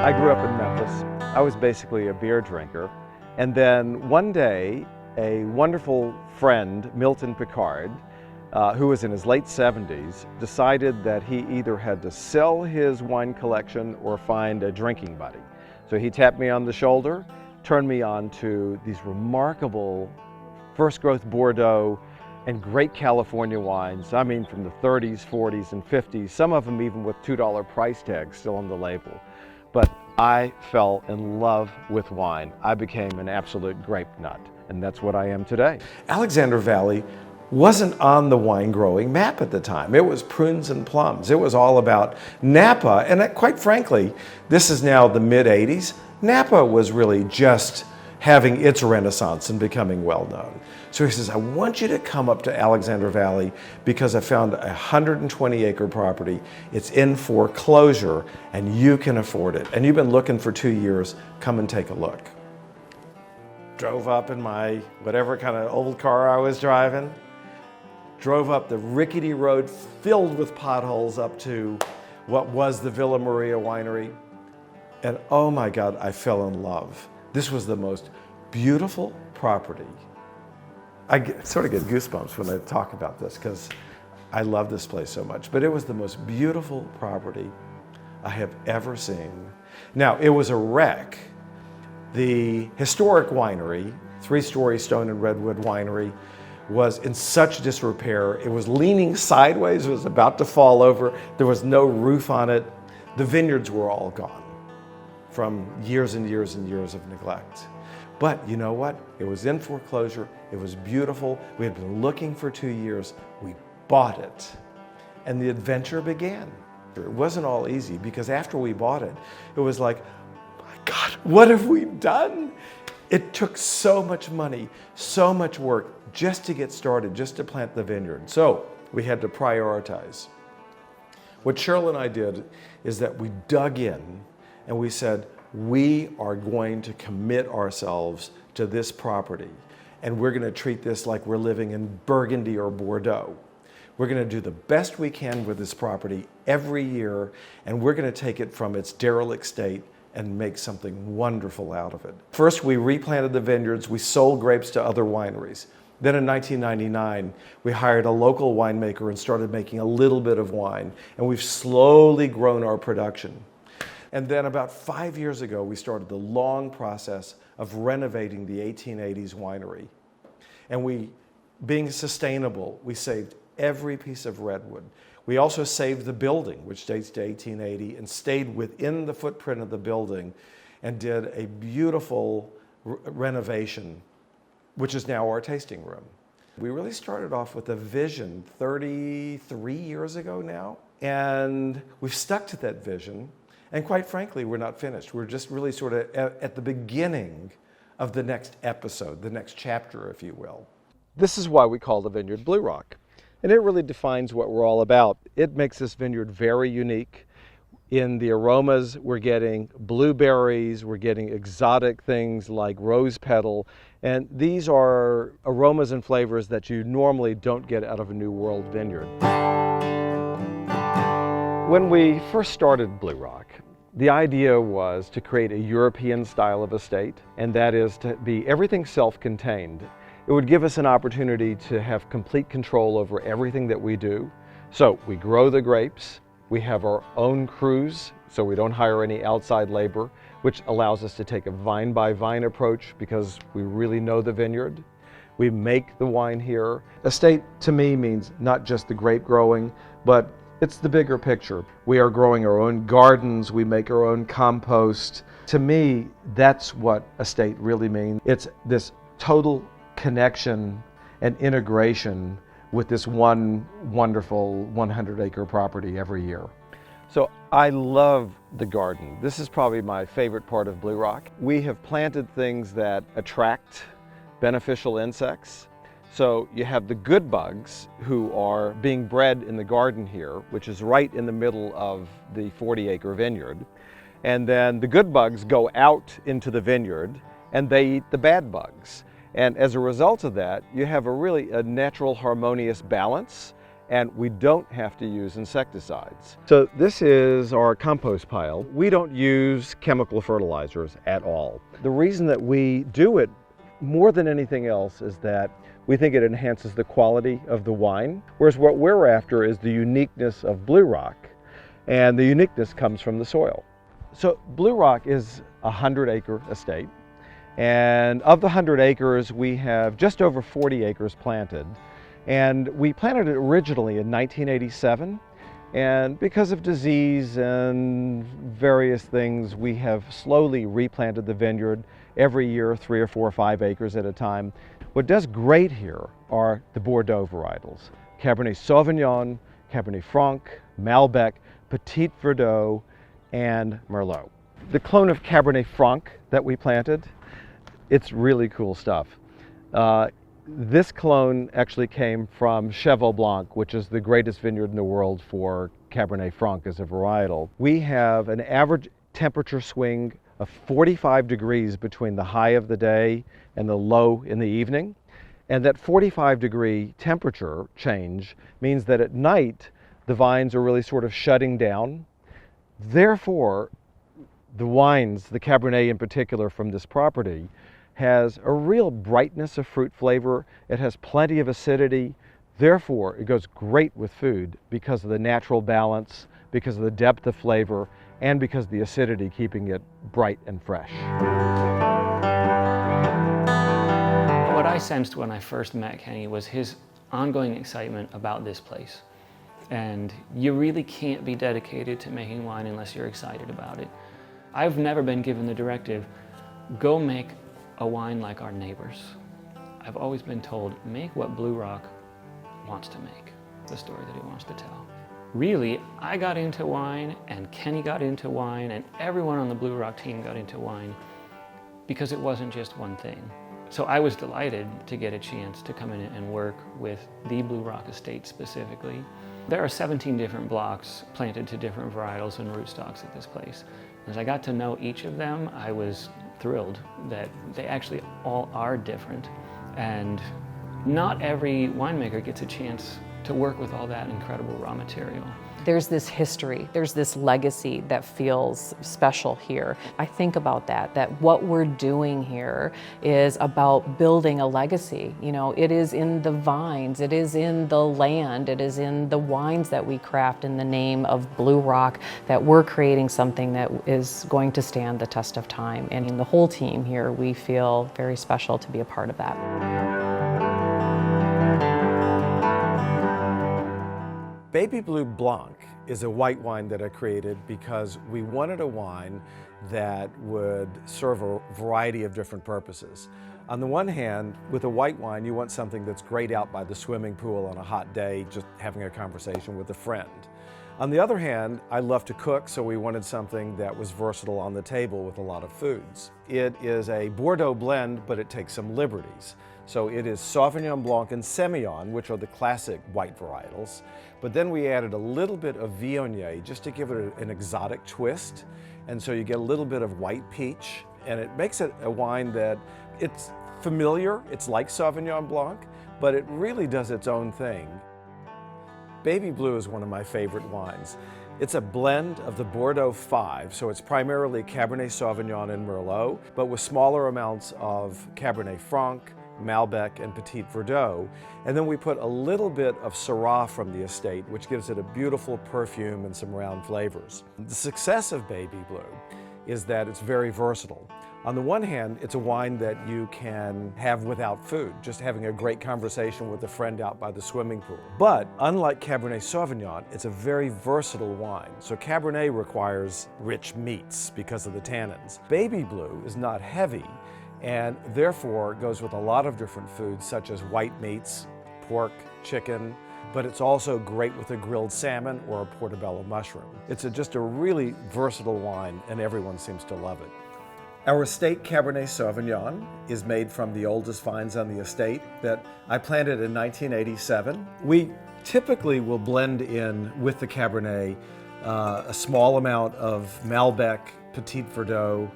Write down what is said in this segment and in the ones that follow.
I grew up in Memphis. I was basically a beer drinker. And then one day, a wonderful friend, Milton Picard, who was in his late 70s, decided that he either had to sell his wine collection or find a drinking buddy. So he tapped me on the shoulder, turned me on to these remarkable first growth Bordeaux and great California wines. I mean, from the 30s, 40s, and 50s, some of them even with $2 price tags still on the label. But I fell in love with wine. I became an absolute grape nut, and that's what I am today. Alexander Valley wasn't on the wine growing map at the time. It was prunes and plums. It was all about Napa, and quite frankly, this is now the mid-'80s. Napa was really just having its renaissance and becoming well known. So he says, I want you to come up to Alexander Valley because I found a 120-acre property. It's in foreclosure and you can afford it. And you've been looking for 2 years. Come and take a look. Drove up in my whatever kind of old car I was driving. Drove up the rickety road filled with potholes up to what was the Villa Maria winery. And oh my God, I fell in love. This was the most beautiful property. I sort of get goosebumps when I talk about this because I love this place so much. But it was the most beautiful property I have ever seen. Now, it was a wreck. The historic winery, 3-story stone and redwood winery, was in such disrepair. It was leaning sideways. It was about to fall over. There was no roof on it. The vineyards were all gone from years and years and years of neglect. But you know what? It was in foreclosure. It was beautiful. We had been looking for 2 years. We bought it. And the adventure began. It wasn't all easy because after we bought it, it was like, my God, what have we done? It took so much money, so much work just to get started, just to plant the vineyard. So we had to prioritize. What Cheryl and I did is that we dug in and we said, we are going to commit ourselves to this property and we're going to treat this like we're living in Burgundy or Bordeaux. We're going to do the best we can with this property every year and we're going to take it from its derelict state and make something wonderful out of it. First, we replanted the vineyards. We sold grapes to other wineries. Then in 1999, we hired a local winemaker and started making a little bit of wine. And we've slowly grown our production. And then about 5 years ago, we started the long process of renovating the 1880s winery. And we, being sustainable, we saved every piece of redwood. We also saved the building, which dates to 1880, and stayed within the footprint of the building and did a beautiful renovation, which is now our tasting room. We really started off with a vision 33 years ago now, and we've stuck to that vision. And quite frankly, we're not finished. We're just really sort of at the beginning of the next episode, the next chapter, if you will. This is why we call the vineyard Blue Rock. And it really defines what we're all about. It makes this vineyard very unique. In the aromas, we're getting blueberries, we're getting exotic things like rose petal, and these are aromas and flavors that you normally don't get out of a New World vineyard. When we first started Blue Rock, the idea was to create a European style of estate, and that is to be everything self-contained. It would give us an opportunity to have complete control over everything that we do. So we grow the grapes, we have our own crews, so we don't hire any outside labor, which allows us to take a vine-by-vine approach because we really know the vineyard. We make the wine here. Estate to me means not just the grape growing, but it's the bigger picture. We are growing our own gardens, we make our own compost. To me, that's what estate really means. It's this total connection and integration with this one wonderful 100-acre property every year. So I love the garden. This is probably my favorite part of Blue Rock. We have planted things that attract beneficial insects. So you have the good bugs who are being bred in the garden here, which is right in the middle of the 40-acre vineyard. And then the good bugs go out into the vineyard and they eat the bad bugs. And as a result of that, you have a natural harmonious balance and we don't have to use insecticides. So this is our compost pile. We don't use chemical fertilizers at all. The reason that we do it more than anything else is that we think it enhances the quality of the wine, whereas what we're after is the uniqueness of Blue Rock, and the uniqueness comes from the soil. So Blue Rock is a 100-acre estate, and of the 100 acres we have just over 40 acres planted. And we planted it originally in 1987, and because of disease and various things, we have slowly replanted the vineyard every year, 3 or 4 or 5 acres at a time. What does great here are the Bordeaux varietals: Cabernet Sauvignon, Cabernet Franc, Malbec, Petit Verdot, and Merlot. The clone of Cabernet Franc that we planted, it's really cool stuff. This clone actually came from Cheval Blanc, which is the greatest vineyard in the world for Cabernet Franc as a varietal. We have an average temperature swing of 45 degrees between the high of the day and the low in the evening. And that 45-degree temperature change means that at night the vines are really sort of shutting down. Therefore, the wines, the Cabernet in particular from this property, has a real brightness of fruit flavor. It has plenty of acidity. Therefore, it goes great with food because of the natural balance, because of the depth of flavor, and because of the acidity keeping it bright and fresh. What I sensed when I first met Kenny was his ongoing excitement about this place. And you really can't be dedicated to making wine unless you're excited about it. I've never been given the directive, go make a wine like our neighbors. I've always been told, make what Blue Rock wants to make, the story that he wants to tell. Really, I got into wine, and Kenny got into wine, and everyone on the Blue Rock team got into wine because it wasn't just one thing. So I was delighted to get a chance to come in and work with the Blue Rock estate specifically. There are 17 different blocks planted to different varietals and rootstocks at this place. As I got to know each of them, I was thrilled that they actually all are different. And not every winemaker gets a chance to work with all that incredible raw material. There's this history, there's this legacy that feels special here. I think about that what we're doing here is about building a legacy. You know, it is in the vines, it is in the land, it is in the wines that we craft in the name of Blue Rock that we're creating something that is going to stand the test of time. And in the whole team here, we feel very special to be a part of that. Baby Blue Blanc is a white wine that I created because we wanted a wine that would serve a variety of different purposes. On the one hand, with a white wine, you want something that's great out by the swimming pool on a hot day, just having a conversation with a friend. On the other hand, I love to cook, so we wanted something that was versatile on the table with a lot of foods. It is a Bordeaux blend, but it takes some liberties. So it is Sauvignon Blanc and Semillon, which are the classic white varietals. But then we added a little bit of Viognier just to give it an exotic twist. And so you get a little bit of white peach, and it makes it a wine that it's familiar. It's like Sauvignon Blanc, but it really does its own thing. Baby Blue is one of my favorite wines. It's a blend of the Bordeaux 5, so it's primarily Cabernet Sauvignon and Merlot, but with smaller amounts of Cabernet Franc, Malbec, and Petit Verdot. And then we put a little bit of Syrah from the estate, which gives it a beautiful perfume and some round flavors. The success of Baby Blue is that it's very versatile. On the one hand, it's a wine that you can have without food, just having a great conversation with a friend out by the swimming pool. But unlike Cabernet Sauvignon, it's a very versatile wine. So Cabernet requires rich meats because of the tannins. Baby Blue is not heavy, and therefore goes with a lot of different foods such as white meats, pork, chicken, but it's also great with a grilled salmon or a portobello mushroom. It's just a really versatile wine, and everyone seems to love it. Our estate Cabernet Sauvignon is made from the oldest vines on the estate that I planted in 1987. We typically will blend in with the Cabernet a small amount of Malbec, Petit Verdot,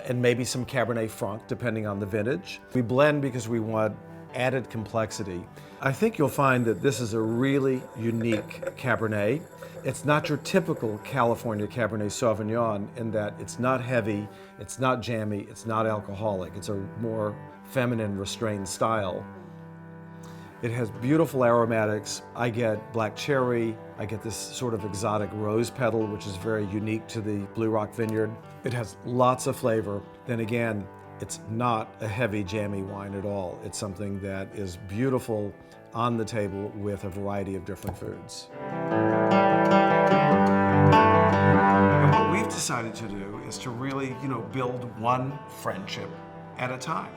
and maybe some Cabernet Franc, depending on the vintage. We blend because we want added complexity. I think you'll find that this is a really unique Cabernet. It's not your typical California Cabernet Sauvignon in that it's not heavy, it's not jammy, it's not alcoholic. It's a more feminine, restrained style. It has beautiful aromatics. I get black cherry. I get this sort of exotic rose petal, which is very unique to the Blue Rock Vineyard. It has lots of flavor. Then again, it's not a heavy, jammy wine at all. It's something that is beautiful on the table with a variety of different foods. And what we've decided to do is to really, build one friendship at a time.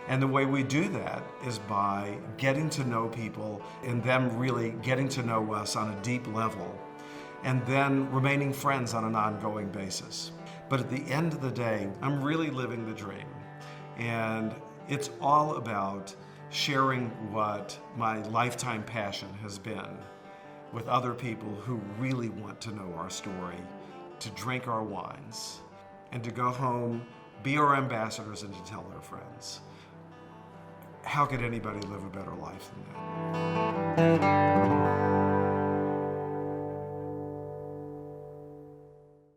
And the way we do that is by getting to know people and them really getting to know us on a deep level, and then remaining friends on an ongoing basis. But at the end of the day, I'm really living the dream. And it's all about sharing what my lifetime passion has been with other people who really want to know our story, to drink our wines, and to go home, be our ambassadors, and to tell their friends. How could anybody live a better life than that?